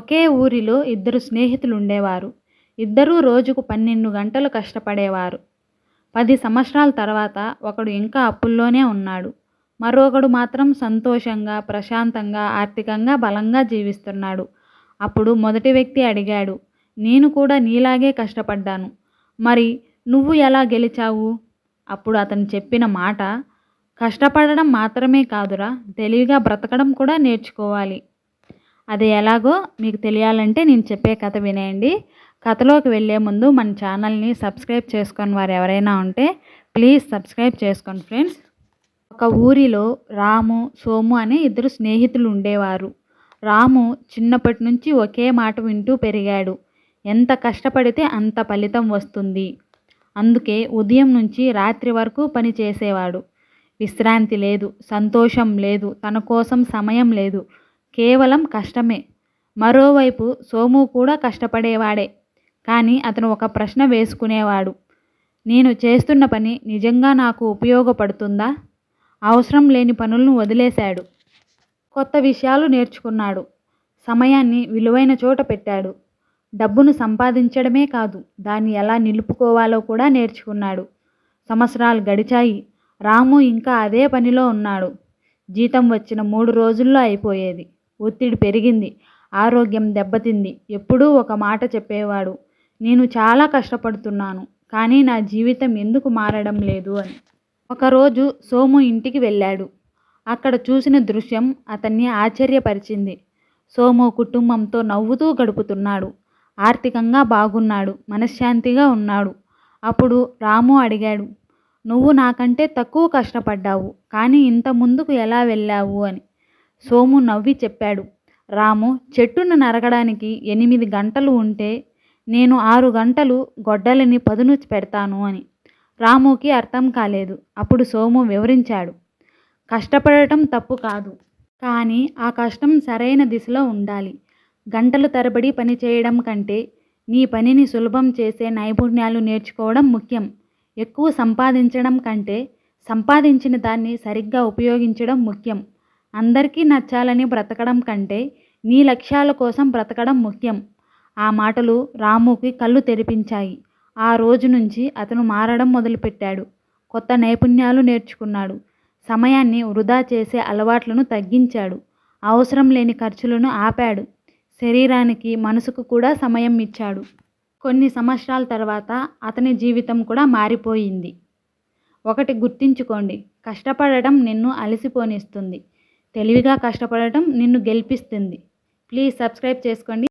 ఒకే ఊరిలో ఇద్దరు స్నేహితులు ఉండేవారు. ఇద్దరూ రోజుకు 12 గంటలు కష్టపడేవారు. 10 సంవత్సరాల తర్వాత ఒకడు ఇంకా అప్పుల్లోనే ఉన్నాడు. మరొకడు మాత్రం సంతోషంగా, ప్రశాంతంగా, ఆర్థికంగా బలంగా జీవిస్తున్నాడు. అప్పుడు మొదటి వ్యక్తి అడిగాడు, నేను కూడా నీలాగే కష్టపడ్డాను. మరి నువ్వు ఎలా గెలిచావు? అప్పుడు అతను చెప్పిన మాట, కష్టపడడం మాత్రమే కాదురా, తెలివిగా బ్రతకడం కూడా నేర్చుకోవాలి. అది ఎలాగో మీకు తెలియాలంటే నేను చెప్పే కథ వినేయండి. కథలోకి వెళ్ళే ముందు మన ఛానల్ని సబ్స్క్రైబ్ చేసుకొని వారు ఎవరైనా ఉంటే ప్లీజ్ సబ్స్క్రైబ్ చేసుకోండి ఫ్రెండ్స్. ఒక ఊరిలో రాము, సోము అనే ఇద్దరు స్నేహితులు ఉండేవారు. రాము చిన్నప్పటి నుంచి ఒకే మాట వింటూ పెరిగాడు. ఎంత కష్టపడితే అంత ఫలితం వస్తుంది. అందుకే ఉదయం నుంచి రాత్రి వరకు పని చేసేవాడు. విశ్రాంతి లేదు, సంతోషం లేదు, తన కోసం సమయం లేదు, కేవలం కష్టమే. మరోవైపు సోము కూడా కష్టపడేవాడే. కానీ అతను ఒక ప్రశ్న వేసుకునేవాడు, నేను చేస్తున్న పని నిజంగా నాకు ఉపయోగపడుతుందా? అవసరం లేని పనులను వదిలేశాడు. కొత్త విషయాలు నేర్చుకున్నాడు. సమయాన్ని విలువైన చోట పెట్టాడు. డబ్బును సంపాదించడమే కాదు, దాన్ని ఎలా నిలుపుకోవాలో కూడా నేర్చుకున్నాడు. సంవత్సరాలు గడిచాయి. రాము ఇంకా అదే పనిలో ఉన్నాడు. జీతం వచ్చిన 3 రోజుల్లో అయిపోయేది. ఒత్తిడి పెరిగింది. ఆరోగ్యం దెబ్బతింది. ఎప్పుడూ ఒక మాట చెప్పేవాడు, నేను చాలా కష్టపడుతున్నాను, కానీ నా జీవితం ఎందుకు మారడం లేదు అని. ఒకరోజు సోము ఇంటికి వెళ్ళాడు. అక్కడ చూసిన దృశ్యం అతన్ని ఆశ్చర్యపరిచింది. సోము కుటుంబంతో నవ్వుతూ గడుపుతున్నాడు. ఆర్థికంగా బాగున్నాడు. మనశ్శాంతిగా ఉన్నాడు. అప్పుడు రాము అడిగాడు, నువ్వు నాకంటే తక్కువ కష్టపడ్డావు, కానీ ఇంత ముందుకు ఎలా వెళ్ళావు అని. సోము నవ్వి చెప్పాడు, రాము, చెట్టును నరకడానికి 8 గంటలు ఉంటే నేను 6 గంటలు గొడ్డలిని పదును పెడతాను అని. రాముకి అర్థం కాలేదు. అప్పుడు సోము వివరించాడు, కష్టపడటం తప్పు కాదు, కానీ ఆ కష్టం సరైన దిశలో ఉండాలి. గంటలు తరబడి పని చేయడం కంటే నీ పనిని సులభం చేసే నైపుణ్యాలు నేర్చుకోవడం ముఖ్యం. ఎక్కువ సంపాదించడం కంటే సంపాదించిన దాన్ని సరిగ్గా ఉపయోగించడం ముఖ్యం. అందరికీ నచ్చాలని బ్రతకడం కంటే నీ లక్ష్యాల కోసం బ్రతకడం ముఖ్యం. ఆ మాటలు రాముకి కళ్ళు తెరిపించాయి. ఆ రోజు నుంచి అతను మారడం మొదలుపెట్టాడు. కొత్త నైపుణ్యాలు నేర్చుకున్నాడు. సమయాన్ని వృధా చేసే అలవాట్లను తగ్గించాడు. అవసరం లేని ఖర్చులను ఆపాడు. శరీరానికి, మనసుకు కూడా సమయం ఇచ్చాడు. కొన్ని సంవత్సరాల తర్వాత అతని జీవితం కూడా మారిపోయింది. ఒకటి గుర్తుంచుకోండి, కష్టపడటం నిన్ను అలసిపోనిస్తుంది. తెలివిగా కష్టపడటం నిన్ను గెలిపిస్తుంది. ప్లీజ్ సబ్స్క్రైబ్ చేసుకోండి.